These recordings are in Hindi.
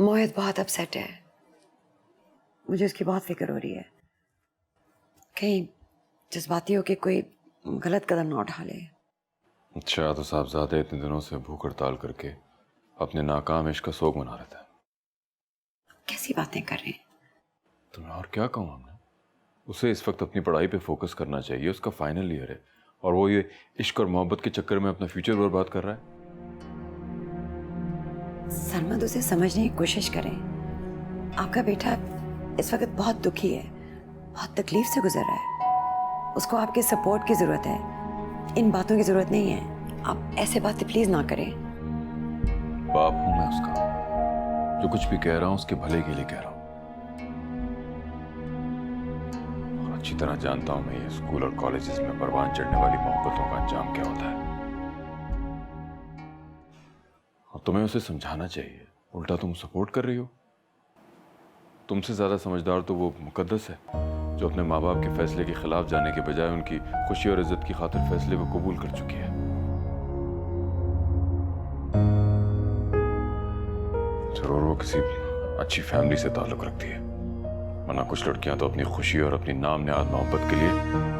मोहित बहुत अपसेट है। मुझे उसकी बहुत फिक्र हो रही है, कहीं जज्बाती होके कोई गलत कदम ना उठा ले। अच्छा, तो साहबजादे इतने दिनों से भूख हड़ताल करके अपने नाकाम इश्क का शोक मना रहे थे। कैसी बातें कर रहे हैं? तो मैं और क्या कहूँ हमने। उसे इस वक्त अपनी पढ़ाई पे फोकस करना चाहिए, उसका फाइनल ईयर है और वो ये इश्क और मोहब्बत के चक्कर में अपना फ्यूचर बर्बाद कर रहा है। सरमद, उसे समझने की कोशिश करें। आपका बेटा इस वक्त बहुत दुखी है, बहुत तकलीफ से गुजर रहा है। उसको आपके सपोर्ट की जरूरत है, इन बातों की जरूरत नहीं है। आप ऐसे बातें प्लीज ना करें। बाप हूं मैं उसका, जो कुछ भी कह रहा हूं उसके भले के लिए कह रहा हूं। और अच्छी तरह जानता हूं मैं ये स्कूल और कॉलेजेस में परवान चढ़ने वाली मोहब्बतों का अंजाम क्या होता है। और तुम्हें उसे समझाना चाहिए, उल्टा तुम सपोर्ट कर रही हो। तुमसे ज्यादा समझदार तो वो मुकद्दस है, जो अपने माँ बाप के फैसले के खिलाफ जाने के बजाय उनकी खुशी और इज्जत की खातिर फैसले को कबूल कर चुकी है। जरूर वो किसी अच्छी फैमिली से ताल्लुक रखती है, वरना कुछ लड़कियां तो अपनी खुशी और अपनी नाम नेहाद मोहब्बत के लिए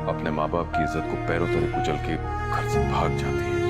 अपने माँ बाप की इज्जत को पैरों तले कुचल के घर से भाग जाती हैं।